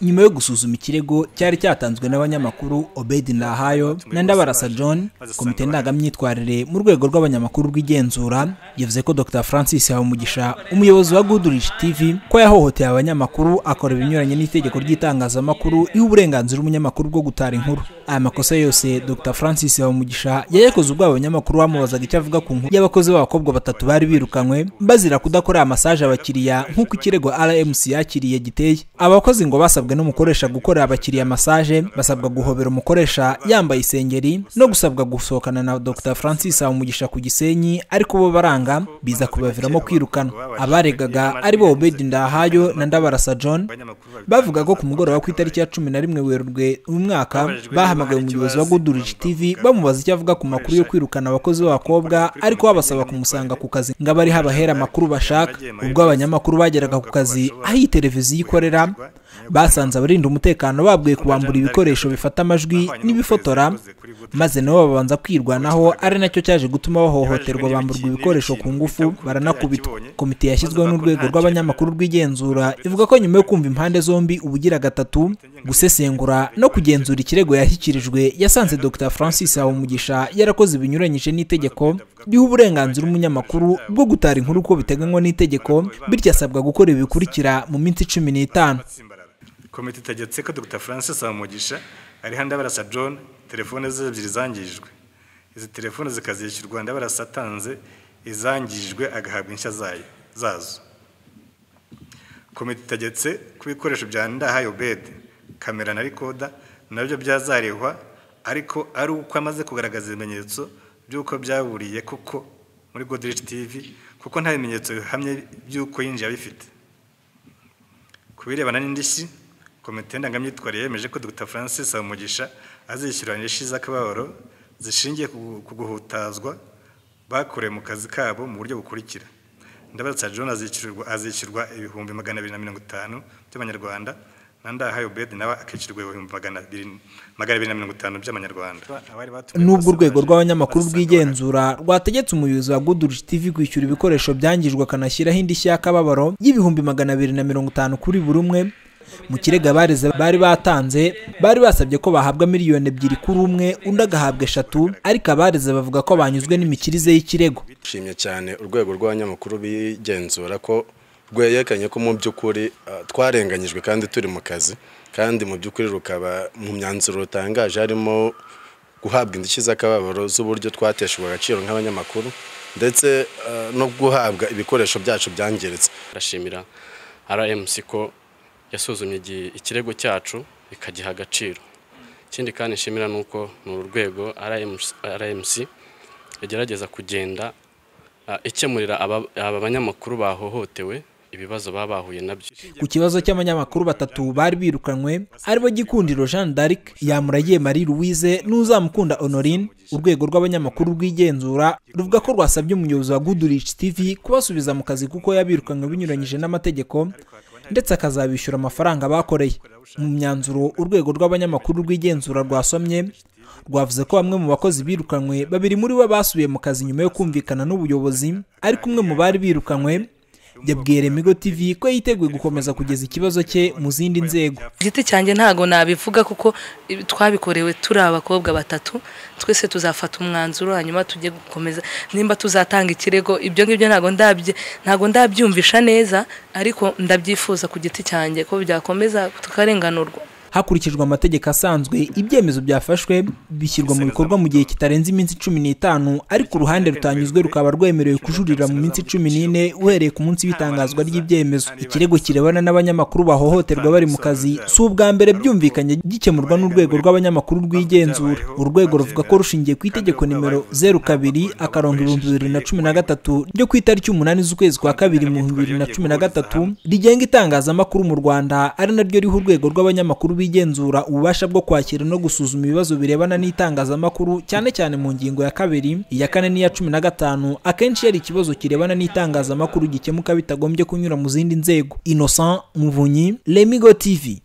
nyuma yo gusuzuma ikirego cyari cyatanzwe n'abanyamakuru Yahannye na Ndabarasa John, komite ndangamyitwarire mu rwego rw'abanyamakuru rw'igenzura yavuze ko Dr Francis Habumugisha, umuyobozi wa Goodrich TV, ko yahohoteye abanyamakuru akora ibinyuranye n'itegeko ry'itangazamakuru iha uburenganzira umunyamakuru bwo gutara inkuru. Aya makosa yose Dr Francis Habumugisha yayakoze ubwo abanyamakuru bamubazaga icyo avuga ku nkuru y'abakozi b'abakobwa batatu bari birukanywe bazira kudakora massage abakiriya nk'uko ikirego RMC yakiriye giteye. Abakozi ngo basabwe n'umukoresha gukorera abakiriya massage, basabwa guhobera umukoresha yambaye isengeri no gusabwa gusohokana na Dr Francis Habumugisha ku Gisenyi, ariko bo baranga biza kubaviramo kwirukana. Abaregaga ari bo Yahannye na Ndabarasa John bavuga ko ku mugoroba ku itariki ya 11 Werurwe umwaka bahamagaye umuyobozi wa Goodrich TV bamubaza icyo avuga ku makuru yo kwirukana abakozi b'abakobwa, ariko babasaba kumusanga ku kazi ngo abari habahera amakuru bashaka. Ubwo abanyamakuru bageraga ku kazi aho iyi televiziyo ikorera, basanze abarinda umutekano babwiye kubambura ibikoresho bifata amajwi n'ibifotora, maze nabo babanza kwirwanaho, ari nacyo cyaje gutuma bahohoterwa bamburwa ibikoresho ku ngufu baranakubitwa. Komite yashyizweho n'urwego rw'abanyamakuru rw'igenzura ivuga ko nyuma yo kumva impande zombi ubugira gatatu, gusesengura no kugenzura ikirego yashyikirijwe, yasanze Dr Francis Habumugisha yarakoze ibinyuranyije n'itegeko riha uburenganzira umunyamakuru bwo gutara inkuru uko biteganywa n'itegeko, bityo asabwa gukora ibikurikira mu minsi 15. Komite itegetse ko Dr Francis Habumugisha ari Ndabarasa John telefone ze ebyiri zangijwe. Izi telefone zikazishyurwa Ndabarasa atanze izangijwe agahabwa inshya zazo. Komite itegetse ku bikoresho bya Yahannye, kamera na recorder nabyo byazarehwa, ariko ari uko amaze kugaragaza ibimenyetso by'uko byaburiye kuko muri Goodrich TV, kuko nta bimenyetso bihamye by'uko yinjiye abifite. Kubirebana n'indishyi, komite ndangamyitwarire yemeje ko Dr Francis Habumugisha azishyura indishyi z'akababaro zishingiye ku guhutazwa bakorewe mu kazi kabo mu buryo bukurikira. Ndabarasa John azishyurwa ibihumbi 250 by'amanyarwanda, na Yahannye nawe akishyurwa ibihumbi 250 by'amanyarwanda. Nubwo urwego rw'abanyamakuru rw'igenzura rwategetse umuyobozi wa Goodrich TV kwishyura ibikoresho byangijwe akanashyiraho indishyi y'akababaro y'ibihumbi 250 kuri buri umwe, mu kirego abareze bari batanze bari basabye ko bahabwa miliyoni 2 kuri umwe, undi agahabwa 3, ariko abareze bavuga ko banyuzwe n'imikirize y'ikirego. Shimye cyane urwego rw'abanyamakuru bigenzura ko rweyekanye ko mu by'ukuri twarenganyijwe kandi turi mu kazi, kandi mu by'ukuri rukaba mu myanzuro rutangaje harimo guhabwa indishyi z'akababaro z'uburyo twateshejwe agaciro nk'abanyamakuru, ndetse no guhabwa ibikoresho byacu byangiritse. Ndashimira RMC ko yasuzumye ikirego cyacu ikagiha agaciro. Ikindi kandi nshimira nuko n'urwego RMC yagerageza kugenda ikemurira aba banyamakuru bahohotewe ibibazo babahuye nabyo. Ku kibazo cy'abanyamakuru batatu bari birukanywe aribo Gikundiro Jean d'Arc, Yamuragiye Marie Louise n'Uzamukunda Honorine, urwego rw'abanyamakuru rw'igenzura ruvuga ko rwasabye umuyobozi wa Goodrich TV kubasubiza mu kazi kuko yabirukanywe binyuranyije n'amategeko, ndetse akazabishyura amafaranga bakoreye. Mu myanzuro urwego rw'abanyamakuru rw'igenzura rwasomye rwavuze ko bamwe mu bakozi birukanywe, babiri muri bo basubiye mu kazi nyuma yo kumvikana n'ubuyobozi, ariko umwe mu bari birukanywe yabwiye Remigo TV ko yiteguye gukomeza kugeza ikibazo cye mu zindi nzego. Giti cyanjye ntago nabivuga kuko twabikorewe turi abakobwa batatu, twese tuzafata umwanzuro hanyuma tujye gukomeza nimba tuzatanga ikirego. Ibyo ngibyo ntago ndabyumvisha neza, ariko ndabyifuza ku giti cyanjye ko byakomeza tukarenganurwa hakurikijwe amategeko asanzwe. Ibyemezo byafashwe bishyirwa mu bikorwa mu gihe kitarenze iminsi 15, ariko uruhande rutanyuzwe rukaba rwemerewe kujurira mu minsi 14 uhereye ku munsi w'itangazwa ry'ibyemezo. Ikirego kirebana n'abanyamakuru bahohoterwa bari mu kazi si ubwa mbere byumvikanye gikemurwa n'urwego rw'abanyamakuru rw'igenzura. Urwego ruvuga ko rushingiye ku itegeko nimero 02/2013 ryo ku itariki 8 z'ukwezi kwa 2 mu 2013 rigenga itangazamakuru mu Rwanda, ari naryo riho urwego rw'abanyamakuru bigenzura ububasha bwo kwakira no gusuzuma ibibazo birebana n'itangazamakuru, cyane cyane mu ngingo ya 2, iya 4 n'iya 15. Akenshi yari ikibazo kirebana n'itangazamakuru gikemuka bitagombye kunyura mu zindi nzego. Innocent Muvunyi, Remigo TV.